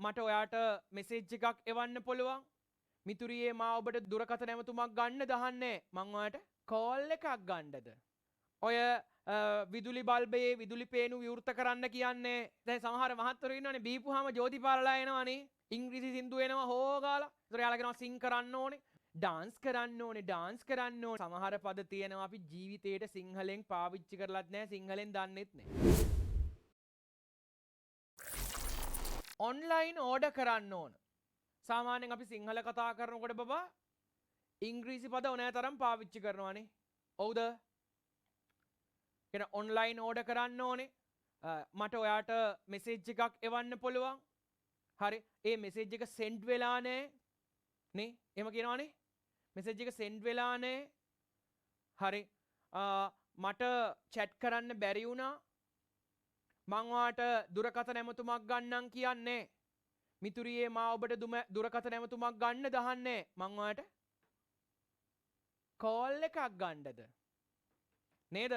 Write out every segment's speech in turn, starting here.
මට ඔයාට මෙසේජ් එකක් එවන්න පුළුවන්. මිතුරියේ මා ඔබට දුරකථන ඇමතුමක් ගන්න දහන්නේ. මං ඔයාට කෝල් එකක් ගන්නද? ඔය විදුලි බල්බයේ විදුලි පේනු විවෘත කරන්න කියන්නේ දැන් සමහර මහත්වරු ඉන්නවනේ බීපුවාම ජෝති පාරලා එනවනේ. ඉංග්‍රීසි සින්දු එනවා හොගාලා. ඒතර යාලා කියනවා සිං කරන්න ඕනේ. ඩාන්ස් කරන්න ඕනේ ඩාන්ස් කරන්න ඕනේ. සමහර පද තියෙනවා අපි ජීවිතේට සිංහලෙන් පාවිච්චි කරලත් නැහැ සිංහලෙන් දන්නෙත් නැහැ. ඔන්ලයින් ඕඩර් කරන්න ඕන. සාමාන්‍යයෙන් අපි සිංහල කතා කරනකොට බබා ඉංග්‍රීසි පද ඕනෑ තරම් පාවිච්චි කරනවානේ. ඔව්ද? කියන ඔන්ලයින් ඕඩර් කරන්න ඕනේ. මට ඔයාට මෙසේජ් එකක් එවන්න පුළුවන්. හරි. ඒ මෙසේජ් එක සෙන්ඩ් වෙලා නැහැ. නේ? එහෙම කියනවනේ. මෙසේජ් එක සෙන්ඩ් වෙලා නැහැ. හරි. මට chat කරන්න බැරි වුණා. මං ඔයාට දුරකථන ඇමතුමක් ගන්නම් කියන්නේ. මිතුරියේ මා ඔබට දුරකථන ඇමතුමක් ගන්න දහන්නේ. මං ඔයාට කෝල් එකක් ගන්නද? නේද?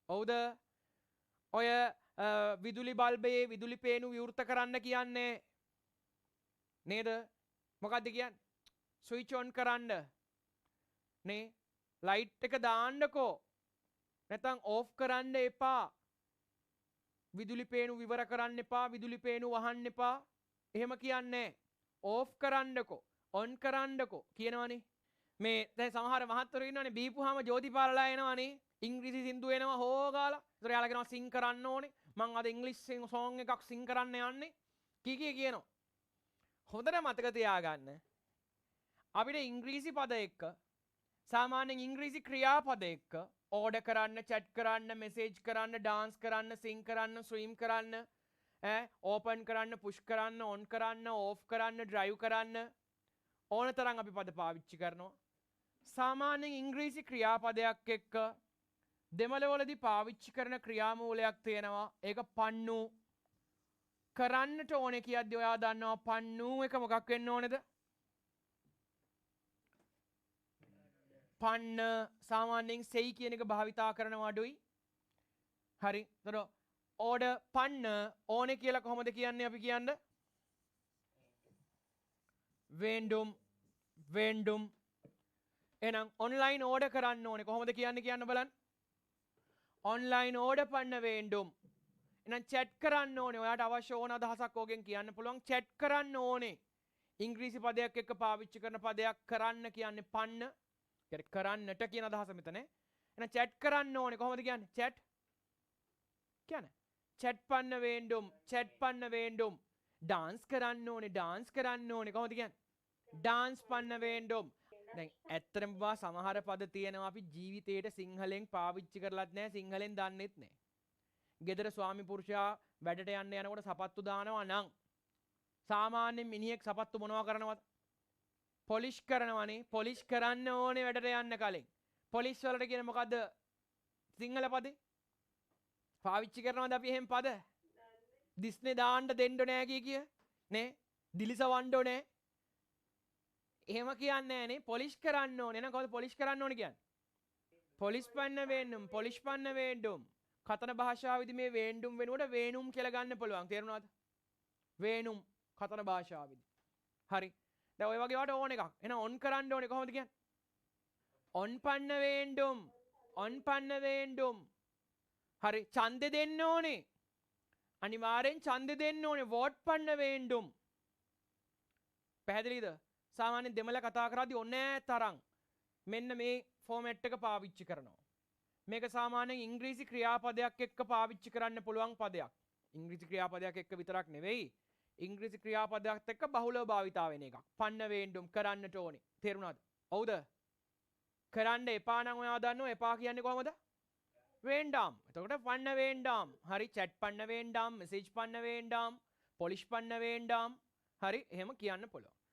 ඔව්ද? ඔය විදුලි බල්බයේ විදුලි පේනු විවෘත කරන්න කියන්නේ. නේද? මොකද්ද කියන්නේ? ස්විච් ඔන් කරන්න. නේ? ලයිට් එක දාන්නකෝ. නැත්නම් ඕෆ් කරන්න එපා. විදුලි පේනු විවර කරන්න එපා. විදුලි පේනු වහන්න එපා. එහෙම කියන්නේ. ඕෆ් කරන්නකෝ. ඔන් කරන්නකෝ කියනවනේ. මේ දැන් සමහර මහත්වරු ඉන්නවනේ බීපුවාම ජෝති පාරලා එනවනේ. ඉංග්‍රීසි සින්දු එනවා හොගාලා. ඒතර යාලා කියනවා සිං කරන්න ඕනේ. මං අද ඉංග්‍රීසි සෝං එකක් සිං කරන්න යන්නේ. කියනවා. හොඳට මතක තියාගන්න. අපිට ඉංග්‍රීසි පද එක්ක සාමාන්‍යයෙන් ඉංග්‍රීසි ක්‍රියාපද එක්ක ඕඩර් කරන්න, chat කරන්න, message කරන්න, dance කරන්න, sing කරන්න, swim කරන්න, open කරන්න, push කරන්න, on කරන්න, off කරන්න, drive කරන්න ඕන තරම් අපි පද පාවිච්චි කරනවා. සාමාන්‍යයෙන් ඉංග්‍රීසි ක්‍රියාපදයක් එක්ක දෙමළ වලදී පාවිච්චි කරන ක්‍රියාමූලයක් තියෙනවා. ඒක පන්නු. කරන්නට ඕනේ කියද්දි ඔයා දන්නවා පන්නු එක මොකක් වෙන්න ඕනේද? පන්න. සාමාන්‍යයෙන් සෙයි කියන එක භාවිතා කරනවා අඩුයි. හරි. එතකොට ඕඩර් පන්න ඕනේ කියලා කොහොමද කියන්නේ අපි කියන්නේ? வேண்டும். එහෙනම් ඔන්ලයින් ඕඩර් කරන්න ඕනේ කොහොමද කියන්නේ කියන්න බලන්න. ඔන්ලයින් ඕඩර් පන්න வேண்டும். එහෙනම් chat කරන්න ඕනේ. ඔයාට අවශ්‍ය ඕන අදහසක් ඕකෙන් කියන්න පුළුවන්. chat කරන්න ඕනේ. ඉංග්‍රීසි පදයක් එක්ක පාවිච්චි කරන පදයක් කරන්න කියන්නේ පන්න. කරන්නට කියන අදහස මෙතන. එහෙනම් chat කරන්න ඕනේ කොහොමද කියන්නේ? chat කියන්නේ chat පන්න வேண்டும். chat පන්න வேண்டும். dance කරන්න ඕනේ. dance කරන්න ඕනේ කොහොමද කියන්නේ? dance පන්න வேண்டும். දැන් ඇත්තටම බා සමහර පද තියෙනවා අපි ජීවිතේට සිංහලෙන් පාවිච්චි කරලත් නැහැ සිංහලෙන් දන්නෙත් නැහැ. ගෙදර ස්වාමි පුරුෂයා වැඩට යන්න යනකොට සපත්තු දානවා නම් සාමාන්‍යයෙන් මිනිහෙක් සපත්තු මොනවා කරනවද? පොලිෂ් කරනවනේ. පොලිෂ් කරන්න ඕනේ වැඩට යන්න කලින්. පොලිෂ් වලට කියන මොකද්ද සිංහල පදේ? පාවිච්චි කරනවද අපි එහෙම පද? දිස්නේ දාන්න දෙන්න නෑ කිය නේ? දිලිසවන්න ඕනේ. එහෙම කියන්නේ නෑනේ. පොලිෂ් කරන්න ඕනේ. එහෙනම් කොහොමද පොලිෂ් කරන්න ඕනේ කියන්නේ? පොලිෂ් පන්න வேண்டும். පොලිෂ් පන්න வேண்டும். කතන භාෂාවේදී මේ வேண்டும் වෙනුවට වේනුම් කියලා ගන්න පුළුවන්. තේරුණාද? වේනුම් කතන භාෂාවේදී. හරි. දැන් ඔය වගේ වට ඕන එකක්. එහෙනම් ඔන් කරන්න ඕනේ කොහොමද කියන්නේ? ඔන් පන්න வேண்டும். ඔන් පන්න வேண்டும். හරි. ඡන්දෙ දෙන්න ඕනේ. අනිවාර්යෙන් ඡන්දෙ දෙන්න ඕනේ. වෝට් පන්න வேண்டும். පැහැදිලිද? සාමාන්‍යයෙන් දෙමළ කතා කරද්දී ඕනෑ තරම් මෙන්න මේ ෆෝමැට් එක පාවිච්චි කරනවා. මේක සාමාන්‍යයෙන් ඉංග්‍රීසි ක්‍රියාපදයක් එක්ක පාවිච්චි කරන්න පුළුවන් පදයක්. ඉංග්‍රීසි ක්‍රියාපදයක් එක්ක විතරක් නෙවෙයි. ඉංග්‍රීසි ක්‍රියාපදයක් එක්ක බහුලව භාවිතා වෙන එකක්. පන්න வேண்டும் කරන්නට ඕනේ. තේරුණාද? ඔව්ද? කරන්න එපා නම් ඔයා දන්නව එපා කියන්නේ කොහමද? வேண்டாம். එතකොට පන්න வேண்டாம். හරි. chat පන්න வேண்டாம், message පන්න வேண்டாம், polish පන්න வேண்டாம். හරි. එහෙම කියන්න පුළුවන්.